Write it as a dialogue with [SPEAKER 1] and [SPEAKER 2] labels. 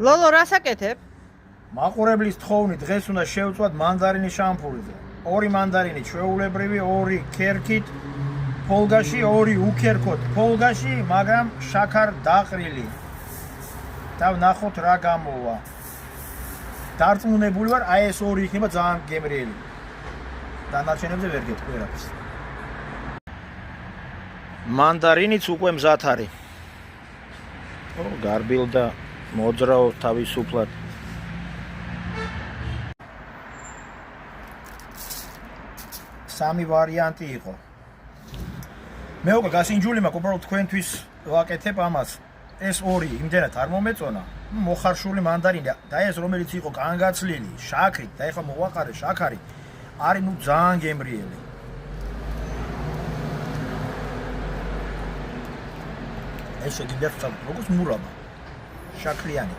[SPEAKER 1] ლოლო რას აკეთებ?
[SPEAKER 2] მაყურებლის თხოვნით დღეს უნდა შევწვათ მანდარინის შამფურზე. 2 მანდარინი ჩვეულებრივი, 2 ქერქით ფოლგაში, 2 უქერქოთ ფოლგაში, მაგრამ შაქარ დაყრილი. და ვნახოთ რა გამოვა. დარწმუნებული ვარ, აი ეს 2 იქნება ძალიან გემრიელი. დანარჩენებზე ვერ გეტყვი ვერაფერს. მანდარინიც უკვე მზად არის. გარბილდა მოძრაო თავისუფლად. სამი ვარიანტი იყო. მე უკვე გასინჯული მაქვს, უბრალოდ თქვენთვის ვაკეთებ ამას. ეს 2 იმდენად არ მომეწონა. მოხარშული მანდარინი და ეს რომელიც იყო კანგაცლილი, შაქრით და ეხლა მოვაყარე შაქარი, არის ნუ ძალიან გემრიელი. ეს შეგიძლიათ ვთქვათ, როგორც მურაბა. შაქრიანი.